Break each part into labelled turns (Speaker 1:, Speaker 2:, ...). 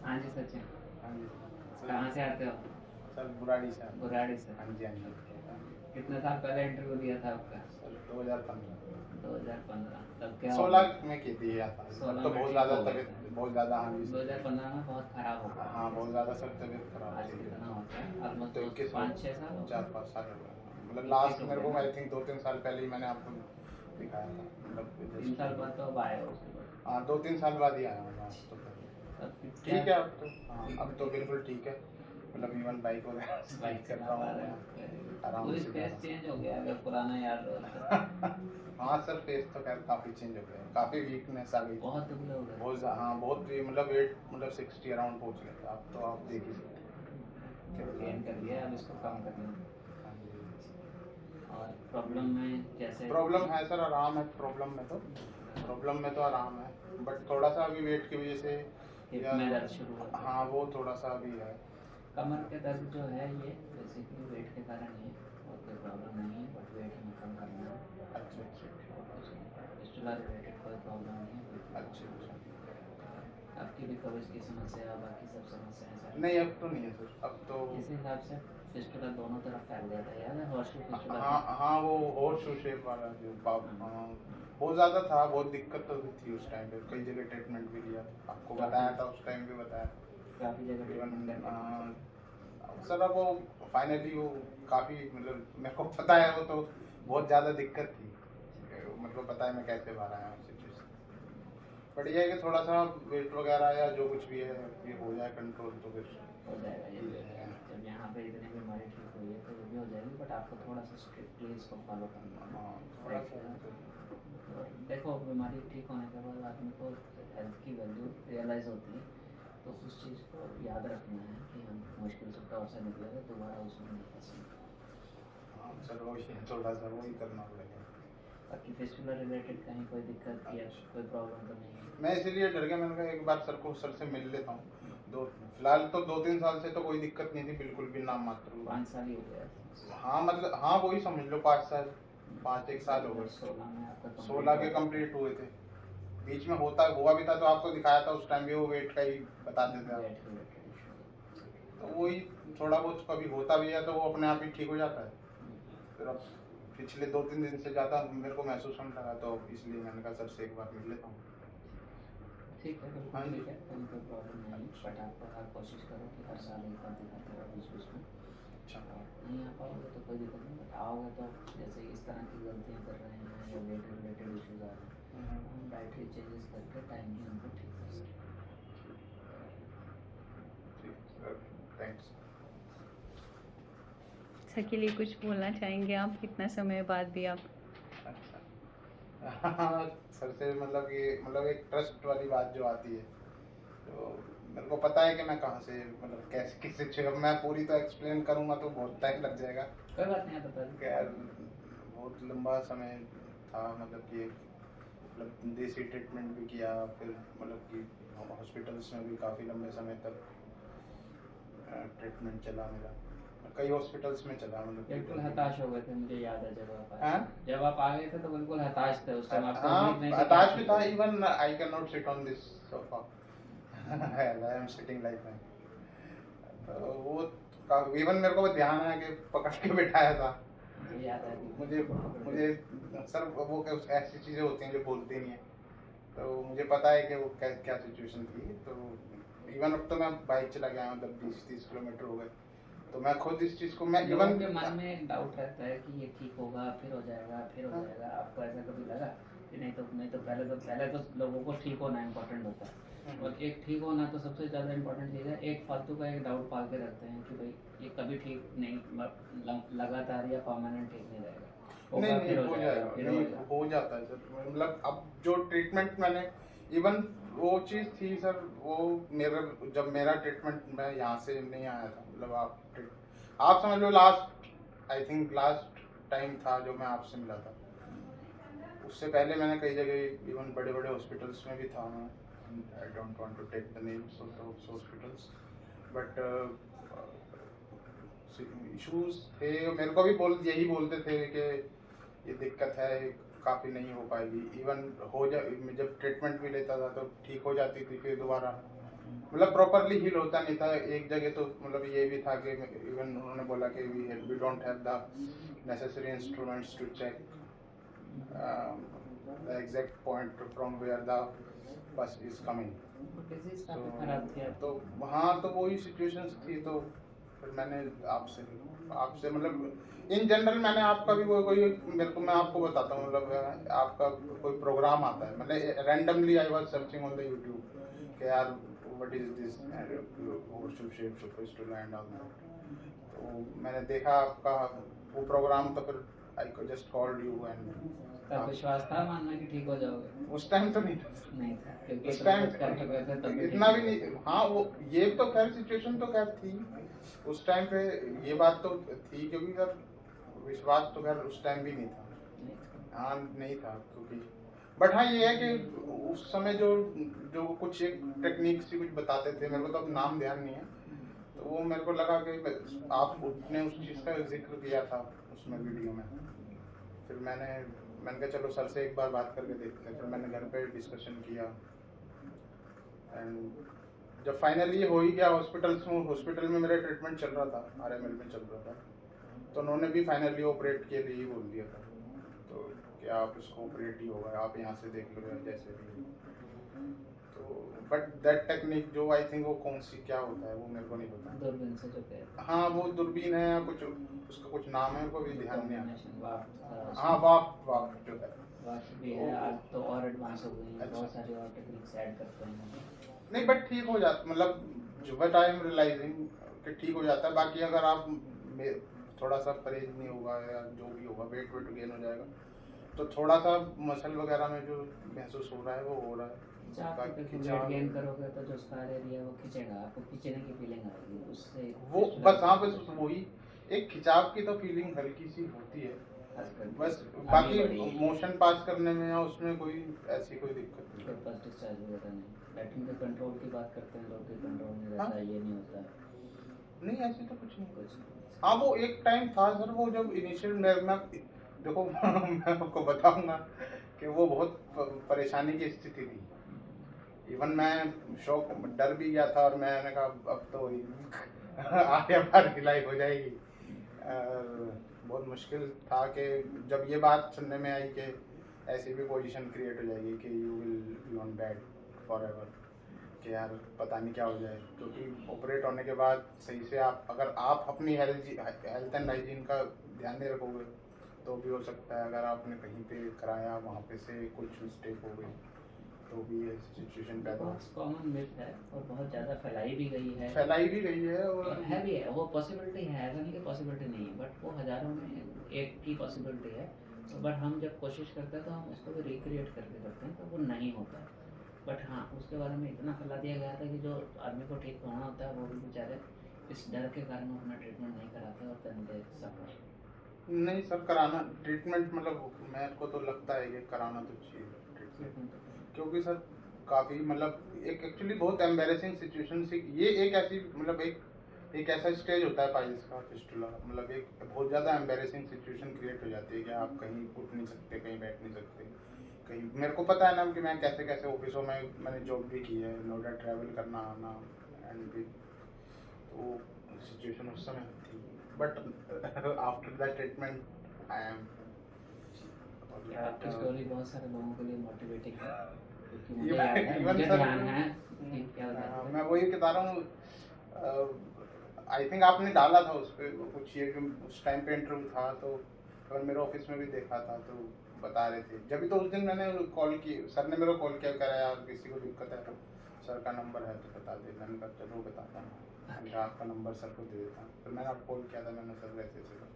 Speaker 1: हाँ जी सचिन,
Speaker 2: हाँ जी
Speaker 1: कहाँ से आते हो?
Speaker 2: सर, बुराड़ी से।
Speaker 1: बुराड़ी से।
Speaker 2: हाँ जी, हाँ जी।
Speaker 1: कितने साल पहले इंटरव्यू दिया था आपका?
Speaker 2: सर 2015
Speaker 1: 2015। तब क्या हो गया?
Speaker 2: 16 में की थी या था। अब
Speaker 1: 16
Speaker 2: तो
Speaker 1: में
Speaker 2: बहुत
Speaker 1: ठीक
Speaker 2: ज़्यादा
Speaker 1: हो गए
Speaker 2: तबीयत,
Speaker 1: थे।
Speaker 2: बहुत ज़्यादा। हाँ जी सर।
Speaker 1: 2015 में बहुत खराब हो गया
Speaker 2: हाँ,
Speaker 1: था
Speaker 2: बहुत ज़्यादा सर, तबीयत खराब
Speaker 1: आज
Speaker 2: थी।
Speaker 1: कितना होता है ऑलमोस्ट
Speaker 2: तो
Speaker 1: दो
Speaker 2: 21 हो,
Speaker 1: 5-6 साल हो गए।
Speaker 2: 4-5 साल हो गए। मतलब
Speaker 1: 21
Speaker 2: लास्ट
Speaker 1: हो
Speaker 2: मेरे
Speaker 1: गया
Speaker 2: को
Speaker 1: ना।
Speaker 2: आई थिंक 2-3 साल पहले ही मैंने आपको दिखाया था, मतलब
Speaker 1: 3
Speaker 2: जस्ट।
Speaker 1: साल बाद तो अब आए हो उसके बाद।
Speaker 2: हाँ, 2-3 साल बाद ही आया हूँ मैं अब तो।
Speaker 1: तब क्या?
Speaker 2: ठीक है अब तो। हाँ, अब तो
Speaker 1: ठीक है।
Speaker 2: बिल्कुल ठीक है। मतलब इवन बाइक वगैरह
Speaker 1: बाइक
Speaker 2: स्टार्ट कर
Speaker 1: चला
Speaker 2: रहा
Speaker 1: पा
Speaker 2: हूँ
Speaker 1: रहे
Speaker 2: मैं,
Speaker 1: हो, वेरी गुड।
Speaker 2: आराम
Speaker 1: पूरी
Speaker 2: से जा
Speaker 1: फेस
Speaker 2: रहा
Speaker 1: चेंज हो गया अगर पुराना याद हो तो।
Speaker 2: हूँ। हाँ सर, फेस तो खैर काफ़ी चेंज हो गया है, काफ़ी वीकनेस आ गई थी।
Speaker 1: बहुत दुबले हो गए
Speaker 2: बहुत
Speaker 1: थे।
Speaker 2: हाँ, बहुत भी, मतलब वेट मतलब 60 अराउंड पहुँच गया था। अब तो आप देख ही सकते
Speaker 1: चलो गेन कर लिया, अब इसको कम करना।
Speaker 2: हैं। हाँ जी।
Speaker 1: और प्रॉब्लम में जैसे
Speaker 2: प्रॉब्लम है सर, आराम है प्रॉब्लम में तो। प्रॉब्लम में तो आराम है, बट थोड़ा सा अभी वेट की वजह से
Speaker 1: हिप
Speaker 2: या
Speaker 1: में दर्द शुरू हो गया।
Speaker 2: हाँ, वो थोड़ा सा अभी है।
Speaker 1: कमर के दर्द जो है ये बेसिकली वेट के कारण ही है, और कोई प्रॉब्लम नहीं है, बट वेट हमें कम करना है
Speaker 2: अच्छा अच्छा
Speaker 1: और कुछ नहीं। फिस्टुला रिलेटेड कोई प्रॉब्लम नहीं है, बिल्कुल
Speaker 2: अच्छा
Speaker 1: नॉर्मल
Speaker 2: अच्छा।
Speaker 1: है। आपकी भी कब्ज की समस्या, बाकी सब समस्याएं सारी
Speaker 2: नहीं,
Speaker 1: ठीक
Speaker 2: अब
Speaker 1: है।
Speaker 2: तो नहीं है सर, अब तो।
Speaker 1: इस हिसाब से फिस्टुला दोनों तरफ फैल गया था, याद है? हॉर्सशू फिस्टुला था।
Speaker 2: हाँ हाँ, वो हॉर्स शू शेप वाला जो
Speaker 1: हाँ,
Speaker 2: हाँ, बहुत ज़्यादा था, बहुत दिक्कत तो थी उस टाइम पे। कई जगह ट्रीटमेंट भी लिया, आपको
Speaker 1: काफ़ी
Speaker 2: बताया था उस टाइम भी, बताया
Speaker 1: काफ़ी जगह ट्रीटमेंट
Speaker 2: इवन।
Speaker 1: करके देखा।
Speaker 2: सर अब वो फाइनली वो काफ़ी, मतलब मेरे को पता है, वो तो बहुत ज़्यादा दिक्कत थी। मेरे को पता है मैं कैसे बाहर आया उस सिचुएशन। बट ये है कि थोड़ा सा वेट वगैरह या जो कुछ भी है, ये हो जाए कंट्रोल तो फिर
Speaker 1: हो जाएगा ये भी,
Speaker 2: ठीक
Speaker 1: हो
Speaker 2: है।
Speaker 1: जाएगा। जब यहाँ पे इतनी बीमारी ठीक हुई है तो ये भी हो जाएगी, बट आपको थोड़ा सा स्ट्रिक्टली इसको फॉलो करना है।
Speaker 2: हाँ, थोड़ा
Speaker 1: राइट।
Speaker 2: सा तो।
Speaker 1: और देखो, बीमारी ठीक होने के बाद आदमी को हेल्थ की वैल्यू रियलाइज़ होती है, तो उस चीज़ को याद रखना है कि हम मुश्किल से दौर से निकले तो दोबारा उसमें नहीं फंसेंगे।
Speaker 2: हाँ सर, वही है, थोड़ा सा वही करना पड़ेगा।
Speaker 1: बाकी फिस्टुलर रिलेटेड कहीं कोई दिक्कत या
Speaker 2: अच्छा,
Speaker 1: कोई प्रॉब्लम तो नहीं है?
Speaker 2: मैं इसीलिए डर गया, मैंने कहा एक बार सर को, सर से मिल लेता हूँ। दो फिलहाल तो 2-3 साल से तो कोई दिक्कत नहीं थी, बिल्कुल भी नाम मात्र।
Speaker 1: 5 साल ही हो गया।
Speaker 2: हाँ मतलब, हाँ वही समझ लो 5 साल, 5 एक साल हो गए।
Speaker 1: 2016 में आपका कंप्लीट
Speaker 2: 16
Speaker 1: हुआ
Speaker 2: के
Speaker 1: था।
Speaker 2: कंप्लीट हुए थे। बीच में होता हुआ भी था, तो आपको दिखाया था उस टाइम भी, वो वेट का ही बताते थे आप।
Speaker 1: Weight related issue.
Speaker 2: तो वही, थोड़ा बहुत कभी होता भी है तो वो अपने आप ही ठीक हो जाता है। फिर अब पिछले 2-3 दिन से ज़्यादा मेरे को महसूस होने लगा, तो इसलिए मैंने कहा सर से एक बार मिल लेता हूँ।
Speaker 1: ठीक है, बिल्कुल
Speaker 2: हाँ जी।
Speaker 1: ठीक है, कहीं कोई प्रॉब्लम नहीं है,
Speaker 2: अच्छा
Speaker 1: बट आप हर कोशिश करो कि हर साल एक बार दिखाते रहो बीच बीच में।
Speaker 2: अच्छा।
Speaker 1: और नहीं आ पाओगे तो कोई दिक्कत नहीं, बट आओगे तो जैसे इस तरह की गलतियाँ कर रहे हैं या वेट रिलेटेड इश्यूज आ रहे हैं, तो हम डाइटरी चेंजेस करके टाइमली उनको ठीक कर सकते हैं।
Speaker 2: ठीक सर, थैंक्स।
Speaker 3: सर के लिए कुछ बोलना चाहेंगे आप, इतना समय बाद भी आप?
Speaker 2: अच्छा। हाँ सर से, मतलब ये, मतलब एक ट्रस्ट वाली बात जो आती है, तो मेरे को पता है कि मैं कहाँ से, मतलब कैसे किस सिचुएशन, मैं पूरी तो एक्सप्लेन करूँगा तो बहुत टाइम लग जाएगा।
Speaker 1: कोई बात नहीं, आप बता
Speaker 2: खैर,
Speaker 1: दीजिए।
Speaker 2: बहुत लंबा समय था, मतलब कि मतलब देसी ट्रीटमेंट भी किया, फिर मतलब कि हॉस्पिटल्स में भी काफ़ी लंबे समय तक ट्रीटमेंट चला मेरा। कई हॉस्पिटल्स में चला, मतलब कि
Speaker 1: बिल्कुल
Speaker 2: दिल्ली
Speaker 1: हताश
Speaker 2: में।
Speaker 1: हो गए थे, मुझे याद है जब आप आए
Speaker 2: हाँ,
Speaker 1: थे। जब आप आ गए थे तो बिल्कुल हताश थे, उस टाइम आपको उम्मीद नहीं थी कि आप
Speaker 2: हताश भी
Speaker 1: ठीक
Speaker 2: था।
Speaker 1: हो गए।
Speaker 2: Even I can not sit on this sofa, I am sitting like that. तो वो इवन मेरे को ध्यान है कि पकड़ के बिठाया था।
Speaker 1: मुझे याद है कि
Speaker 2: मुझे
Speaker 1: पकड़ के।
Speaker 2: मुझे सर, वो ऐसी चीज़ें होती हैं जो बोलती नहीं है, तो मुझे पता है कि वो क्या क्या सिचुएशन थी। तो इवन अब तो मैं बाइक चला गया हूँ, मतलब 20-30 किलोमीटर हो गए, तो मैं खुद इस चीज़ को, मैं
Speaker 1: लोगों
Speaker 2: इवन।
Speaker 1: के मन में एक डाउट रहता है कि ये ठीक होगा, फिर हो जाएगा, फिर हो जाएगा। आपको ऐसा कभी लगा कि नहीं तो पहले तो लोगों को ठीक होना इम्पोर्टेंट होता है, और एक ठीक होना तो सबसे ज़्यादा इम्पोर्टेंट चीज़ है। एक फालतू का एक डाउट पाल के रखते हैं कि भाई ये कभी ठीक नहीं, लगातार या परमानेंट ठीक नहीं रहेगा,
Speaker 2: नहीं
Speaker 1: होगा
Speaker 2: नहीं,
Speaker 1: फिर हो
Speaker 2: हो
Speaker 1: जाएगा,
Speaker 2: जाएगा,
Speaker 1: फिर
Speaker 2: नहीं
Speaker 1: होएगा।
Speaker 2: हो जाता है सर। मतलब अब जो ट्रीटमेंट मैंने, इवन वो चीज़ थी सर, वो मेरा, जब मेरा ट्रीटमेंट, मैं यहाँ से नहीं आया था, मतलब आप समझ लो, last I think last time था जो मैं आपसे मिला था। उससे पहले मैंने कई जगह, इवन बड़े बड़े हॉस्पिटल्स में भी था मैं। I don't want to take the names of the hospitals, but issues थे। मेरे को भी यही बोलते थे कि ये दिक्कत है, काफ़ी नहीं हो पाएगी। इवन हो जा, जब ट्रीटमेंट भी लेता था तो ठीक हो जाती थी, फिर दोबारा मतलब प्रॉपरली हील होता नहीं था। एक जगह तो मतलब ये भी था कि इवन उन्होंने बोला कि we don't have the necessary instruments to check the exact point from where the pus is coming.
Speaker 1: Disease काफी खराब थी आप
Speaker 2: तो हाँ, तो वही सिचुएशंस थी। तो फिर मैंने आपसे मतलब इन जनरल मैंने आपका भी कोई मेरे को, मैं आपको बताता हूँ मतलब आपका कोई प्रोग्राम आता है, मतलब randomly I was searching on the YouTube कि यार what is this virtual shape supposed to land on that। तो मैंने देखा आपका वो प्रोग्राम, तो फिर I just called you and
Speaker 1: तब विश्वास था मानना कि ठीक हो जाओगे?
Speaker 2: उस टाइम तो नहीं था।
Speaker 1: नहीं था क्योंकि
Speaker 2: उस
Speaker 1: इतना
Speaker 2: टाइम
Speaker 1: कुछ कर चुके थे तब
Speaker 2: इतना भी नहीं। हाँ, वो ये तो खैर सिचुएशन तो खैर थी उस टाइम पे, ये बात तो थी, क्योंकि सर विश्वास तो खैर उस टाइम भी नहीं था। हाँ, नहीं था क्योंकि बट हाँ ये है कि उस समय जो जो कुछ एक टेक्निक सी कुछ बताते थे, मेरे को तो अब नाम ध्यान नहीं है, तो वो मेरे को लगा कि आपने उस चीज़ का जिक्र किया था उसमें वीडियो में। फिर मैंने कहा चलो सर से एक बार बात करके देखते हैं। फिर मैंने घर पे डिस्कशन किया एंड जब फाइनली हो ही गया, हॉस्पिटल में मेरा ट्रीटमेंट चल रहा था, RML में चल रहा था, तो उन्होंने भी फाइनली ऑपरेट के लिए ही बोल दिया था। तो क्या आप इसको ऑपरेट ही होगा, आप यहाँ से देख लो जैसे भी। तो बट दैट टेक्निक जो आई थिंक वो कौन सी क्या होता है वो मेरे को नहीं पता।
Speaker 1: दूरबीन से जो कहते
Speaker 2: हाँ, वो दूरबीन है या कुछ उसका कुछ नाम है, मेरे को भी ध्यान नहीं
Speaker 1: कॉम्बिनेशन
Speaker 2: आता। हाँ, वाफ जो है
Speaker 1: वाश भी है। आज तो और एडवांस हो गई है, बहुत सारी और टेक्निक्स ऐड करते हैं।
Speaker 2: नहीं, बट ठीक हो जाता, मतलब जो बट आई एम रियलाइजिंग कि ठीक हो जाता है। बाकी अगर आप थोड़ा सा परहेज नहीं होगा या जो भी होगा, वेट गेन हो जाएगा, तो थोड़ा सा मसल वगैरह में जो महसूस हो रहा है वो हो रहा है।
Speaker 1: वेट गेन करोगे तो जो स्कार एरिया वो खींचेगा, आपको खींचने की फीलिंग आएगी उससे।
Speaker 2: वो बस हाँ, बस वही एक खिंचाव की तो फीलिंग हल्की सी होती है बस, बाकी मोशन पास करने में या उसमें कोई ऐसी कोई दिक्कत नहीं।
Speaker 1: बस डिस्चार्ज वगैरह नहीं। बैटिंग के कंट्रोल की बात करते हैं लोग, के कंट्रोल में रहता है, ये नहीं होता है।
Speaker 2: नहीं, ऐसी तो कुछ नहीं।
Speaker 1: कुछ नहीं।
Speaker 2: हाँ, वो एक टाइम था सर, वो जब इनिशियल मैं देखो मैं आपको बताऊंगा कि वो बहुत परेशानी की स्थिति थी। इवन मैं शौक डर भी गया था और मैंने कहा अब तो आगे बार की लाइफ हो जाएगी। बहुत मुश्किल था कि जब ये बात सुनने में आई कि ऐसी भी पोजीशन क्रिएट हो जाएगी कि you will be on bed for ever, कि यार पता नहीं क्या हो जाए। क्योंकि ऑपरेट होने के बाद सही से अगर आप अपनी हेल्थ एंड हाइजीन का ध्यान नहीं रखोगे तो भी हो सकता है, अगर आपने कहीं पे कराया वहाँ पे से कुछ मिस्टेक हो गई तो भी ये सिचुएशन पैदा हो।
Speaker 1: बहुत कॉमन मिथ है और बहुत ज़्यादा फैलाई भी गई है
Speaker 2: और
Speaker 1: है भी है। वो पॉसिबिलिटी है, ऐसा नहीं कि पॉसिबिलिटी नहीं है, बट वो हज़ारों में एक की पॉसिबिलिटी है। बट हम जब कोशिश करते हैं तो हम उसको भी रिक्रिएट करके करते हैं, तो वो नहीं होता है। बट हाँ, उसके बारे में इतना फैला दिया गया था कि जो आदमी को ठीक होना होता है वो भी बेचारे इस डर के कारण अपना ट्रीटमेंट नहीं कराते और then they suffer।
Speaker 2: नहीं सर, कराना ट्रीटमेंट मतलब मेरे को तो लगता है कि कराना तो चाहिए ट्रीटमेंट, क्योंकि सर काफ़ी मतलब एक एक्चुअली बहुत एम्बेरसिंग सिचुएशन से ये एक ऐसी मतलब एक ऐसा स्टेज होता है पाइल्स का, फिस्टुला, मतलब एक बहुत ज़्यादा एम्बेरसिंग सिचुएशन क्रिएट हो जाती है कि आप कहीं उठ नहीं सकते, कहीं बैठ नहीं सकते, कहीं। मेरे को पता है ना कि मैं कैसे कैसे ऑफिसों में मैंने जॉब भी की है, नोएडा ट्रैवल करना आना एंड भी, तो सिचुएशन उस समय थी। But after the treatment I am
Speaker 1: आपकी स्टोरी बहुत सारे लोगों के लिए मोटिवेटिंग है, क्योंकि मुझे
Speaker 2: ये
Speaker 1: याद है,
Speaker 2: even
Speaker 1: मुझे
Speaker 2: सर-
Speaker 1: ध्यान है कि क्या होता है।
Speaker 2: मैं वही बता रहा हूँ, आई थिंक आपने डाला था उस पर कुछ, ये जो उस टाइम पे इंटरव्यू था तो अगर मेरे ऑफिस में भी देखा था तो बता रहे थे। जब भी तो उस दिन मैंने कॉल की, सर ने मेरे को कॉल किया, करा यार किसी को दिक्कत है तो सर का नंबर है तो बता दे। मैंने कहा चलो बताता हूँ, मैंने कहा आपका नंबर सर को दे देता हूँ। फिर मैंने आपको कॉल किया था, मैंने सर वैसे से।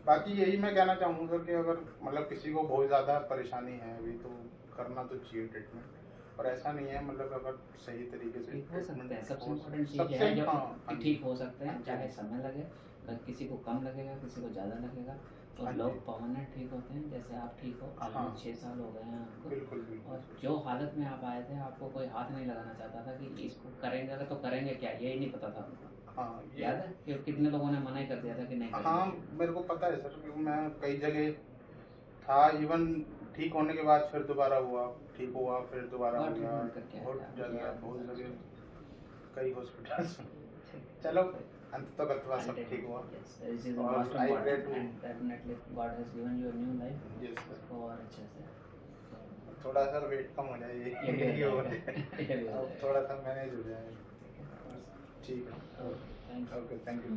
Speaker 2: बाकी यही मैं कहना चाहूँगा कि अगर मतलब किसी को बहुत ज़्यादा परेशानी है अभी तो करना तो चाहिए ट्रीटमेंट, और ऐसा नहीं है मतलब अगर सही तरीके से
Speaker 1: ठीक हो सकते हैं। सबसे इम्पोर्टेंट चीज़
Speaker 2: सबसे
Speaker 1: है जो
Speaker 2: हाँ,
Speaker 1: कि ठीक हो सकते हैं, चाहे समय लगे, किसी को कम लगेगा, किसी को ज़्यादा लगेगा, और
Speaker 2: हाँ
Speaker 1: लोग
Speaker 2: जी।
Speaker 1: परमानेंट ठीक होते हैं। जैसे आप ठीक हो,
Speaker 2: हाँ।
Speaker 1: ऑलमोस्ट 6 साल हो गए हैं आपको,
Speaker 2: बिल्कुल बिल्कुल।
Speaker 1: और जो हालत में आप आए थे आपको कोई हाथ नहीं लगाना चाहता था कि इसको करेंगे तो करेंगे क्या, यही नहीं पता था उनको।
Speaker 2: हाँ,
Speaker 1: याद है कि कितने लोगों ने मना ही कर दिया था कि नहीं
Speaker 2: हाँ
Speaker 1: करेंगे।
Speaker 2: मेरे को पता है सर, क्योंकि मैं कई जगह था, इवन ठीक होने के बाद फिर दोबारा हुआ, ठीक हुआ फिर दोबारा हो
Speaker 1: बहुत
Speaker 2: गया,
Speaker 1: treatment करके आया
Speaker 2: बहुत
Speaker 1: था।
Speaker 2: ज़्यादा
Speaker 1: Yeah,
Speaker 2: बहुत
Speaker 1: that's
Speaker 2: जगह
Speaker 1: right.
Speaker 2: कई हॉस्पिटल्स
Speaker 1: ठीक।
Speaker 2: चलो अंत तक अथवा सब
Speaker 1: Until-
Speaker 2: ठीक हुआ।
Speaker 1: Yes, this is the
Speaker 2: और
Speaker 1: most
Speaker 2: I pray
Speaker 1: important
Speaker 2: to-
Speaker 1: and definitely God has given you a new life.
Speaker 2: Yes, sir.
Speaker 1: उसको और अच्छे से
Speaker 2: थोड़ा सा वेट कम हो जाए
Speaker 1: ये भी हो
Speaker 2: ये हो
Speaker 1: जाएगा।
Speaker 2: जाए।
Speaker 1: ये भी हो
Speaker 2: अब
Speaker 1: जाएगा।
Speaker 2: थोड़ा सा मैनेज हो जाए। ठीक है
Speaker 1: Okay, thank you.
Speaker 2: Okay thank you.